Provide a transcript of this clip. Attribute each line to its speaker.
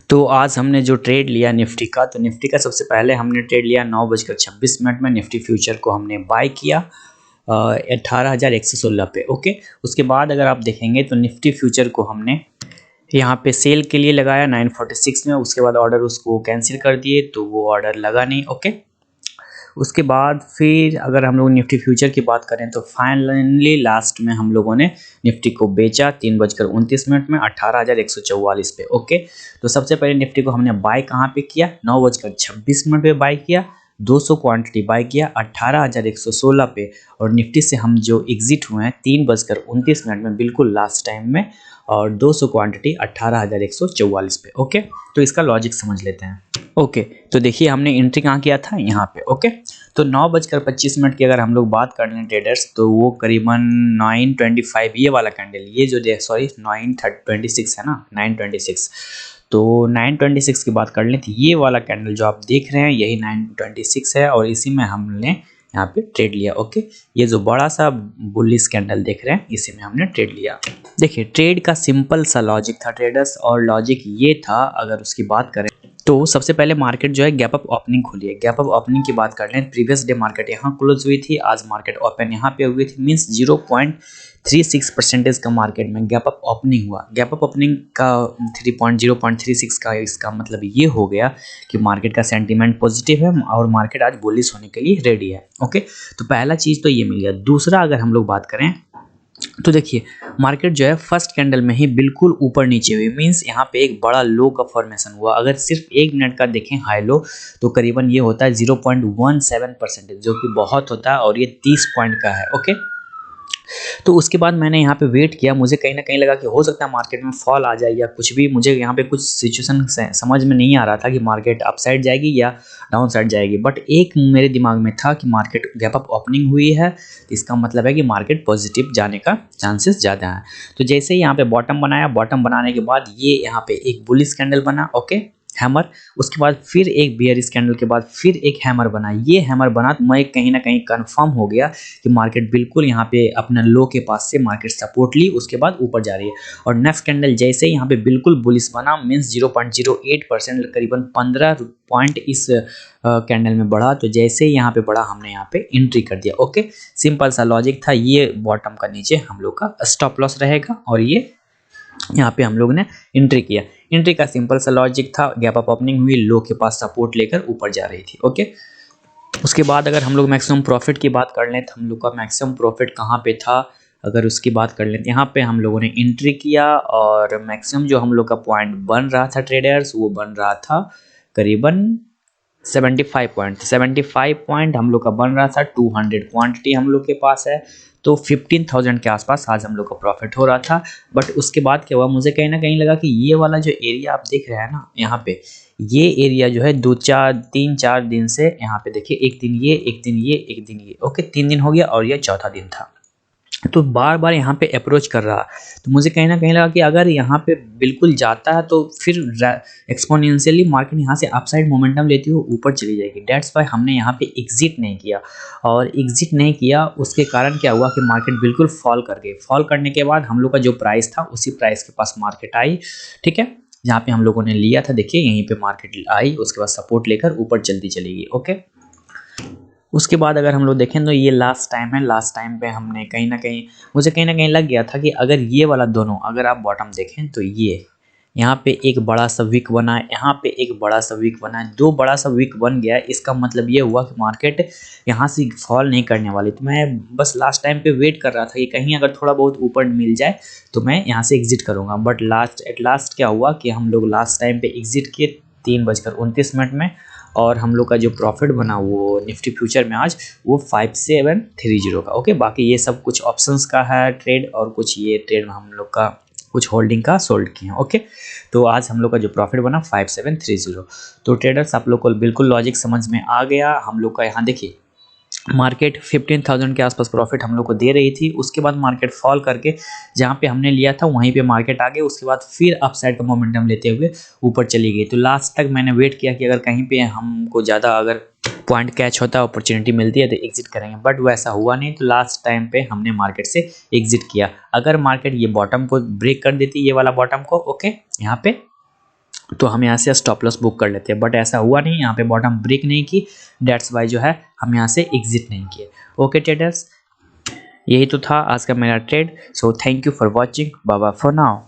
Speaker 1: तो आज हमने जो ट्रेड लिया निफ्टी का, तो निफ्टी का सबसे पहले हमने ट्रेड लिया 9:26 में। निफ्टी फ्यूचर को हमने बाय किया 18,116 पे। ओके, उसके बाद अगर आप देखेंगे तो निफ्टी फ्यूचर को हमने यहाँ पे सेल के लिए लगाया 946 में। उसके बाद ऑर्डर उसको कैंसिल कर दिए, तो वो ऑर्डर लगा नहीं। ओके, उसके बाद फिर अगर हम लोग निफ्टी फ्यूचर की बात करें तो फाइनली लास्ट में हम लोगों ने निफ्टी को बेचा 3:29 में 18,144 पे। ओके, तो सबसे पहले निफ्टी को हमने बाय कहाँ पे किया, 9:26 पे बाय किया, 200 क्वांटिटी बाय किया 18,116 पे। और निफ्टी से हम जो एग्जिट हुए हैं 3:29 में बिल्कुल लास्ट टाइम में, और 200 क्वांटिटी 18,144 पे। ओके, तो इसका लॉजिक समझ लेते हैं। ओके, तो देखिए हमने एंट्री कहाँ किया था, यहाँ पे। ओके, तो 9:25 की अगर हम लोग बात कर लें ट्रेडर्स, तो वो करीबन 9:25 ये वाला कैंडल, ये जो 9:26 है ना, 9:26, तो 9:26 की बात कर लें तो ये वाला कैंडल जो आप देख रहे हैं यही 9:26 है, और इसी में हमने यहाँ पे ट्रेड लिया। ओके, ये जो बड़ा सा बुलिश कैंडल देख रहे हैं इसी में हमने ट्रेड लिया। देखिए ट्रेड का सिंपल सा लॉजिक था ट्रेडर्स, और लॉजिक ये था, अगर उसकी बात करें तो सबसे पहले मार्केट जो है गैप अप ओपनिंग खुली है। गैप अप ओपनिंग की बात कर लें, प्रीवियस डे मार्केट यहाँ क्लोज हुई थी, आज मार्केट ओपन यहाँ पे हुई थी, मींस 0.36% का मार्केट में गैप अप ओपनिंग हुआ। गैप अप ओपनिंग का 0.36 का इसका मतलब ये हो गया कि मार्केट का सेंटीमेंट पॉजिटिव है और मार्केट आज बुलिश होने के लिए रेडी है। ओके, तो पहला चीज़ तो ये मिल गया। दूसरा अगर हम लोग बात करें तो देखिए मार्केट जो है फर्स्ट कैंडल में ही बिल्कुल ऊपर नीचे हुई, मींस यहाँ पे एक बड़ा लो का फॉर्मेशन हुआ। अगर सिर्फ 1 मिनट का देखें हाई लो, तो करीबन ये होता है 0.17%, जो कि बहुत होता है, और ये 30 पॉइंट का है। ओके, तो उसके बाद मैंने यहाँ पे वेट किया, मुझे कहीं ना कहीं लगा कि हो सकता है मार्केट में फॉल आ जाए या कुछ भी। मुझे यहाँ पे कुछ सिचुएशन समझ में नहीं आ रहा था कि मार्केट अप साइड जाएगी या डाउन साइड जाएगी, बट एक मेरे दिमाग में था कि मार्केट गैप अप ओपनिंग हुई है, इसका मतलब है कि मार्केट पॉजिटिव जाने का चांसेस ज़्यादा है। तो जैसे ही यहाँ पे बॉटम बनाया, बॉटम बनाने के बाद ये यहाँ पे एक बुलिश कैंडल बना, ओके, हैमर। उसके बाद फिर एक बियरिश कैंडल के बाद फिर एक हैमर बना। ये हैमर बना तो मैं कहीं ना कहीं कंफर्म हो गया कि मार्केट बिल्कुल यहाँ पे अपना लो के पास से मार्केट सपोर्ट ली, उसके बाद ऊपर जा रही है। और नेक्स्ट कैंडल जैसे ही यहाँ पे बिल्कुल बुलिश बना, मीन्स 0.08%, करीबन 15 पॉइंट इस कैंडल में बढ़ा। तो जैसे ही यहाँ पे बढ़ा, हमने यहाँ पे एंट्री कर दिया। ओके, सिंपल सा लॉजिक था। ये बॉटम का नीचे हम लोग का स्टॉप लॉस रहेगा, और ये यहाँ पे हम लोग ने एंट्री किया। एंट्री का सिंपल सा लॉजिक था, गैप अप ओपनिंग हुई, लो के पास सपोर्ट लेकर ऊपर जा रही थी। ओके, उसके बाद अगर हम लोग मैक्सिमम प्रॉफिट की बात कर लें तो हम लोग का मैक्सिमम प्रॉफिट कहाँ पे था, अगर उसकी बात कर लें तो यहाँ पे हम लोगों ने एंट्री किया, और मैक्सिमम जो हम लोग का पॉइंट बन रहा था ट्रेडर्स, वो बन रहा था करीबन 75 पॉइंट हम लोग का बन रहा था। 200 क्वांटिटी हम लोग के पास है, तो 15,000 के आसपास आज हम लोग का प्रॉफिट हो रहा था। बट उसके बाद क्या हुआ, मुझे कहीं ना कहीं लगा कि ये वाला जो एरिया आप देख रहे हैं ना, यहाँ पे ये एरिया जो है 2-4 दिन से यहाँ पे देखिए, एक दिन ये, एक दिन ये, एक दिन ये। ओके, 3 दिन हो गया और ये चौथा दिन था, तो बार बार यहाँ पे अप्रोच कर रहा। तो मुझे कहीं ना कहीं लगा कि अगर यहाँ पे बिल्कुल जाता है तो फिर एक्सपोनेंशियली मार्केट यहाँ से अपसाइड मोमेंटम लेती हुई ऊपर चली जाएगी। डेट्स वाई हमने यहाँ पे एग्जिट नहीं किया, और एग्जिट नहीं किया उसके कारण क्या हुआ कि मार्केट बिल्कुल फॉल कर गई। फॉल करने के बाद हम लोग का जो प्राइस था उसी प्राइस के पास मार्केट आई, ठीक है, जहाँ पे हम लोगों ने लिया था। देखिए यहीं पे मार्केट आई, उसके बाद सपोर्ट लेकर ऊपर चलती चलेगी। ओके, उसके बाद अगर हम लोग देखें तो ये लास्ट टाइम है। लास्ट टाइम पे हमने कहीं ना कहीं, मुझे कहीं ना कहीं लग गया था कि अगर ये वाला दोनों, अगर आप बॉटम देखें तो ये यहाँ पे एक बड़ा सा विक बना है, यहाँ पे एक बड़ा सा विक बना है, दो बड़ा सा विक बन गया है। इसका मतलब ये हुआ कि मार्केट यहाँ से फॉल नहीं करने वाली। तो मैं बस लास्ट टाइम पे वेट कर रहा था कि कहीं अगर थोड़ा बहुत ऊपर मिल जाए तो मैं यहाँ से एग्जिट करूँगा। बट एट लास्ट क्या हुआ कि हम लोग लास्ट टाइम पे एग्जिट किए 3:29 में, और हम लोग का जो प्रॉफिट बना वो निफ्टी फ्यूचर में आज वो 5730 का। ओके, बाकी ये सब कुछ ऑप्शंस का है ट्रेड, और कुछ ये ट्रेड में हम लोग का कुछ होल्डिंग का सोल्ड किए हैं। ओके, तो आज हम लोग का जो प्रॉफिट बना 5730। तो ट्रेडर्स आप लोग को बिल्कुल लॉजिक समझ में आ गया। हम लोग का यहाँ देखिए मार्केट 15,000 के आसपास प्रॉफिट हम लोग को दे रही थी, उसके बाद मार्केट फॉल करके जहाँ पे हमने लिया था वहीं पे मार्केट आ गई, उसके बाद फिर अपसाइड का मोमेंटम लेते हुए ऊपर चली गई। तो लास्ट तक मैंने वेट किया कि अगर कहीं पे हमको ज़्यादा अगर पॉइंट कैच होता है, अपॉर्चुनिटी मिलती है तो एग्जिट करेंगे, बट वैसा हुआ नहीं। तो लास्ट टाइम पे हमने मार्केट से एग्जिट किया। अगर मार्केट ये बॉटम को ब्रेक कर देती, ये वाला बॉटम को, ओके, यहाँ पे तो हम यहाँ से स्टॉप लॉस बुक कर लेते हैं, बट ऐसा हुआ नहीं, यहाँ पे बॉटम ब्रेक नहीं की, डेट्स वाई जो है हम यहाँ से एग्जिट नहीं किए। ओके ट्रेडर्स, यही तो था आज का मेरा trade. So thank you for watching, bye bye for now.